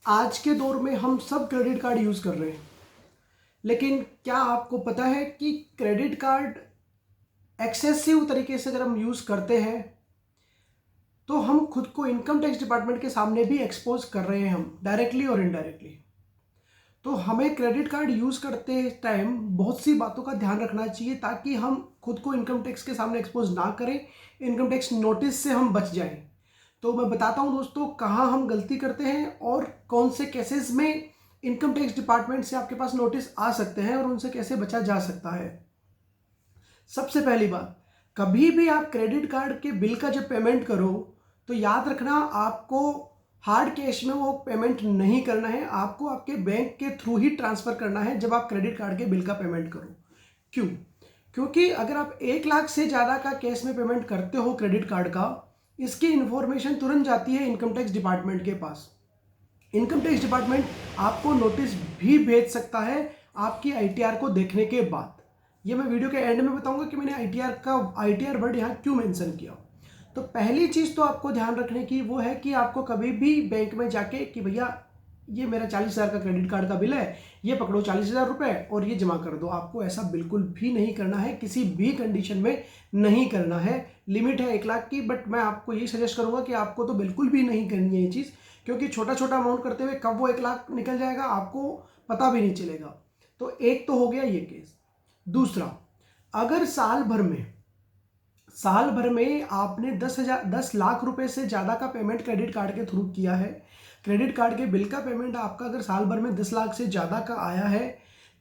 आज के दौर में हम सब क्रेडिट कार्ड यूज़ कर रहे हैं, लेकिन क्या आपको पता है कि क्रेडिट कार्ड एक्सेसिव तरीके से अगर हम यूज़ करते हैं तो हम खुद को इनकम टैक्स डिपार्टमेंट के सामने भी एक्सपोज कर रहे हैं, हम डायरेक्टली और इनडायरेक्टली। तो हमें क्रेडिट कार्ड यूज़ करते टाइम बहुत सी बातों का ध्यान रखना चाहिए ताकि हम खुद को इनकम टैक्स के सामने एक्सपोज ना करें, इनकम टैक्स नोटिस से हम बच जाएं। तो मैं बताता हूं दोस्तों कहाँ हम गलती करते हैं और कौन से केसेस में इनकम टैक्स डिपार्टमेंट से आपके पास नोटिस आ सकते हैं और उनसे कैसे बचा जा सकता है। सबसे पहली बात, कभी भी आप क्रेडिट कार्ड के बिल का जब पेमेंट करो तो याद रखना आपको हार्ड कैश में वो पेमेंट नहीं करना है, आपको आपके बैंक के थ्रू ही ट्रांसफर करना है जब आप क्रेडिट कार्ड के बिल का पेमेंट करो। क्यों? क्योंकि अगर आप 1 लाख से ज़्यादा का कैश में पेमेंट करते हो क्रेडिट कार्ड का, इसकी इंफॉर्मेशन तुरंत जाती है इनकम टैक्स डिपार्टमेंट के पास। इनकम टैक्स डिपार्टमेंट आपको नोटिस भी भेज सकता है आपकी आईटीआर को देखने के बाद। ये मैं वीडियो के एंड में बताऊंगा कि मैंने आईटीआर वर्ड यहाँ क्यों मेंशन किया। तो पहली चीज़ तो आपको ध्यान रखने की वो है कि आपको कभी भी बैंक में जाके कि भैया ये मेरा 40,000 का क्रेडिट कार्ड का बिल है, ये पकड़ो 40,000 रुपये और ये जमा कर दो। आपको ऐसा बिल्कुल भी नहीं करना है, किसी भी कंडीशन में नहीं करना है। लिमिट है 1 लाख की, बट मैं आपको ये सजेस्ट करूंगा कि आपको तो बिल्कुल भी नहीं करनी है ये चीज़, क्योंकि छोटा छोटा अमाउंट करते हुए कब वो 1 लाख निकल जाएगा आपको पता भी नहीं चलेगा। तो एक तो हो गया ये केस। दूसरा, अगर साल भर में आपने 10 लाख रुपए से ज़्यादा का पेमेंट क्रेडिट कार्ड के थ्रू किया है, क्रेडिट कार्ड के बिल का पेमेंट आपका अगर साल भर में 10 लाख से ज़्यादा का आया है,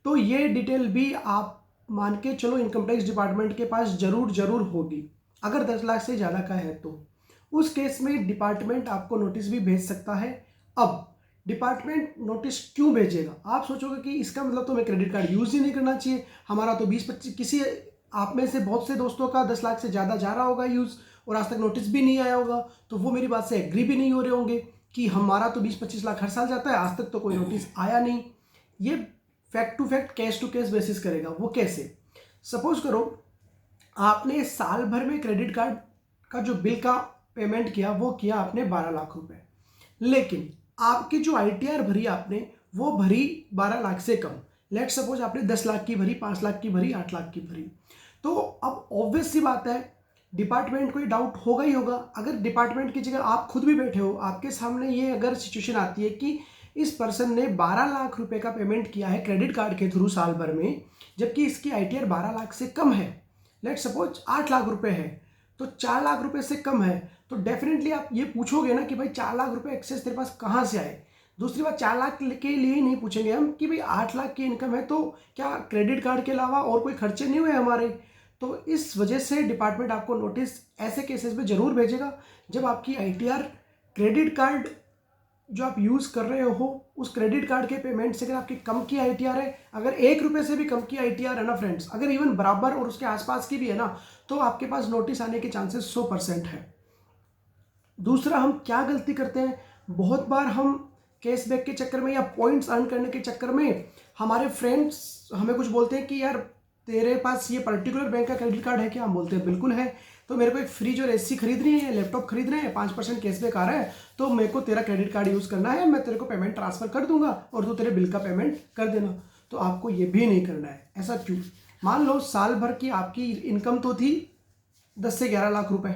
तो ये डिटेल भी आप मान के चलो इनकम टैक्स डिपार्टमेंट के पास जरूर होगी। अगर 10 लाख से ज़्यादा का है तो उस केस में डिपार्टमेंट आपको नोटिस भी भेज सकता है। अब डिपार्टमेंट नोटिस क्यों भेजेगा? आप सोचोगे कि इसका मतलब तो मैं क्रेडिट कार्ड यूज़ ही नहीं करना चाहिए, हमारा तो 20-25 किसी आप में से बहुत से दोस्तों का 10 लाख से ज़्यादा जा रहा होगा यूज़ और आज तक नोटिस भी नहीं आया होगा, तो वो मेरी बात से एग्री भी नहीं हो रहे होंगे कि हमारा तो 20-25 लाख हर साल जाता है, आज तक तो कोई नोटिस आया नहीं। ये fact to fact case to case basis करेगा। वो कैसे? सपोज करो आपने साल भर में क्रेडिट कार्ड का जो बिल का पेमेंट किया वो किया आपने 12 लाख रुपए, लेकिन आपकी जो आईटीआर भरी आपने वो भरी 12 लाख से कम। लेट सपोज आपने 10 लाख की भरी, 5 लाख की भरी, 8 लाख की भरी। तो अब ऑब्वियस सी बात है डिपार्टमेंट को ये डाउट होगा ही होगा। अगर डिपार्टमेंट की जगह आप खुद भी बैठे हो, आपके सामने ये अगर सिचुएशन आती है कि इस पर्सन ने 12 लाख रुपए का पेमेंट किया है क्रेडिट कार्ड के थ्रू साल भर में, जबकि इसकी आईटीआर 12 लाख से कम है, लेट सपोज 8 लाख रुपए है, तो 4 लाख रुपए से कम है, तो डेफिनेटली आप ये पूछोगे ना कि भाई 4 लाख रुपए एक्सेस तेरे पास कहाँ से आए। दूसरी बात, 4 लाख के लिए ही नहीं पूछेंगे हम कि भाई 8 लाख की इनकम है तो क्या क्रेडिट कार्ड के अलावा और कोई खर्चे नहीं हुए हमारे। तो इस वजह से डिपार्टमेंट आपको नोटिस ऐसे केसेस में जरूर भेजेगा जब आपकी आईटीआर क्रेडिट कार्ड जो आप यूज़ कर रहे हो उस क्रेडिट कार्ड के पेमेंट से अगर आपकी कम की आईटीआर है, अगर 1 रुपये से भी कम की आईटीआर है ना फ्रेंड्स, अगर इवन बराबर और उसके आसपास की भी है ना, तो आपके पास नोटिस आने के चांसेस 100% है। दूसरा, हम क्या गलती करते हैं, बहुत बार हम कैशबैक के चक्कर में या पॉइंट्स अर्न करने के चक्कर में हमारे फ्रेंड्स हमें कुछ बोलते हैं कि यार तेरे पास ये पर्टिकुलर बैंक का क्रेडिट कार्ड है क्या? हम बोलते हैं बिल्कुल है। तो मेरे को एक फ्रिज और एसी खरीदनी है, लैपटॉप खरीदना है, 5% कैशबैक आ रहा है, तो मेरे को तेरा क्रेडिट कार्ड यूज़ करना है, मैं तेरे को पेमेंट ट्रांसफर कर दूंगा और तू तेरे बिल का पेमेंट कर देना। तो आपको ये भी नहीं करना है। ऐसा क्यों? मान लो साल भर की आपकी इनकम तो थी 10 से 11 लाख रुपए,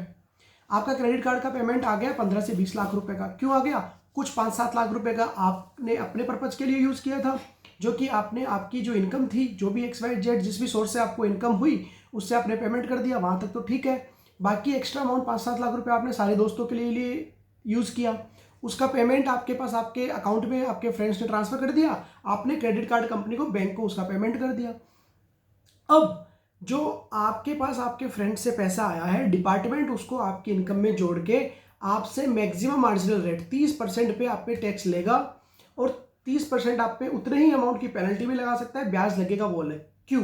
आपका क्रेडिट कार्ड का पेमेंट आ गया 15 से 20 लाख रुपए का। क्यों आ गया? कुछ 5-7 लाख रुपए का आपने अपने पर्पज के लिए यूज़ किया था, जो कि आपने आपकी जो इनकम थी, जो भी XYZ जिस भी सोर्स से आपको इनकम हुई उससे आपने पेमेंट कर दिया, वहाँ तक तो ठीक है। बाकी एक्स्ट्रा अमाउंट 5-7 लाख रुपए आपने सारे दोस्तों के लिए यूज़ किया, उसका पेमेंट आपके पास आपके अकाउंट में आपके फ्रेंड्स ने ट्रांसफ़र कर दिया, आपने क्रेडिट कार्ड कंपनी को, बैंक को उसका पेमेंट कर दिया। अब जो आपके पास आपके फ्रेंड से पैसा आया है, डिपार्टमेंट उसको आपकी इनकम में जोड़ के आपसे मैक्सिमम मार्जिनल रेट 30% पे आप पे टैक्स लेगा और 30% आप पे उतने ही अमाउंट की पेनल्टी भी लगा सकता है, ब्याज लगेगा वो अलग। क्यों?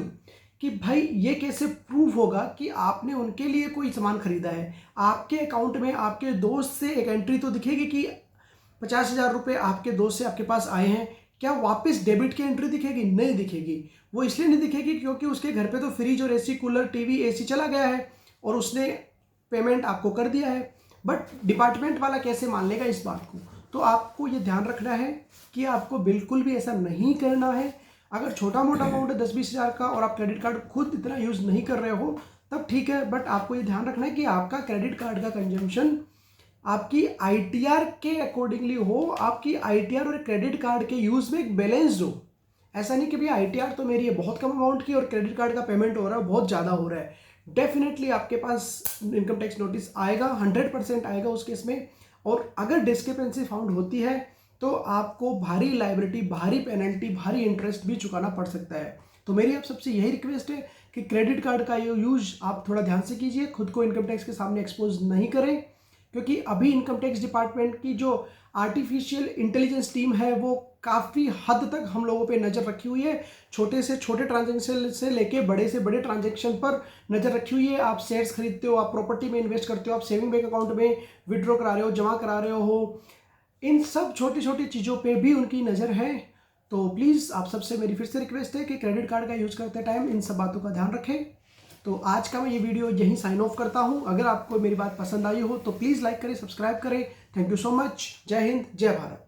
कि भाई ये कैसे प्रूव होगा कि आपने उनके लिए कोई सामान खरीदा है? आपके अकाउंट में आपके दोस्त से एक एंट्री तो दिखेगी कि 50,000 रुपये आपके दोस्त से आपके पास आए हैं, क्या वापस डेबिट की एंट्री दिखेगी? नहीं दिखेगी। वो इसलिए नहीं दिखेगी क्योंकि उसके घर पे तो फ्रिज और एसी, कूलर, टीवी, एसी चला गया है और उसने पेमेंट आपको कर दिया है। बट डिपार्टमेंट वाला कैसे मान लेगा इस बात को? तो आपको ये ध्यान रखना है कि आपको बिल्कुल भी ऐसा नहीं करना है। अगर छोटा मोटा अमाउंट है 10-20 हज़ार का और आप क्रेडिट कार्ड खुद इतना यूज़ नहीं कर रहे हो तब ठीक है, बट आपको ये ध्यान रखना है कि आपका क्रेडिट कार्ड का कंजम्पशन आपकी आईटीआर के अकॉर्डिंगली हो, आपकी आईटीआर और क्रेडिट कार्ड के यूज़ में एक बैलेंस हो। ऐसा नहीं कि भैया आईटीआर तो मेरी है बहुत कम अमाउंट की और क्रेडिट कार्ड का पेमेंट हो रहा है बहुत ज़्यादा हो रहा है। डेफिनेटली आपके पास इनकम टैक्स नोटिस आएगा, 100% आएगा उस केस में। और अगर डिस्क्रिपेंसी फाउंड होती है तो आपको भारी लायबिलिटी, भारी पेनल्टी, भारी इंटरेस्ट भी चुकाना पड़ सकता है। तो मेरी आप सबसे यही रिक्वेस्ट है कि क्रेडिट कार्ड का यूज आप थोड़ा ध्यान से कीजिए, खुद को इनकम टैक्स के सामने एक्सपोज नहीं करें, क्योंकि अभी इनकम टैक्स डिपार्टमेंट की जो आर्टिफिशियल इंटेलिजेंस टीम है वो काफ़ी हद तक हम लोगों पे नज़र रखी हुई है। छोटे से छोटे ट्रांजेक्शन से लेके बड़े से बड़े ट्रांजेक्शन पर नज़र रखी हुई है। आप शेयर्स खरीदते हो, आप प्रॉपर्टी में इन्वेस्ट करते हो, आप सेविंग बैंक अकाउंट में विड्रॉ करा रहे हो, जमा करा रहे हो, इन सब छोटी छोटी चीज़ों पे भी उनकी नज़र है। तो प्लीज़ आप सबसे मेरी फिर से रिक्वेस्ट है कि क्रेडिट कार्ड का यूज़ करते टाइम इन सब बातों का ध्यान रखें। तो आज का मैं ये वीडियो यहीं साइन ऑफ करता हूँ। अगर आपको मेरी बात पसंद आई हो तो प्लीज़ लाइक करें, सब्सक्राइब करें। Thank you so much. जय हिंद, जय भारत।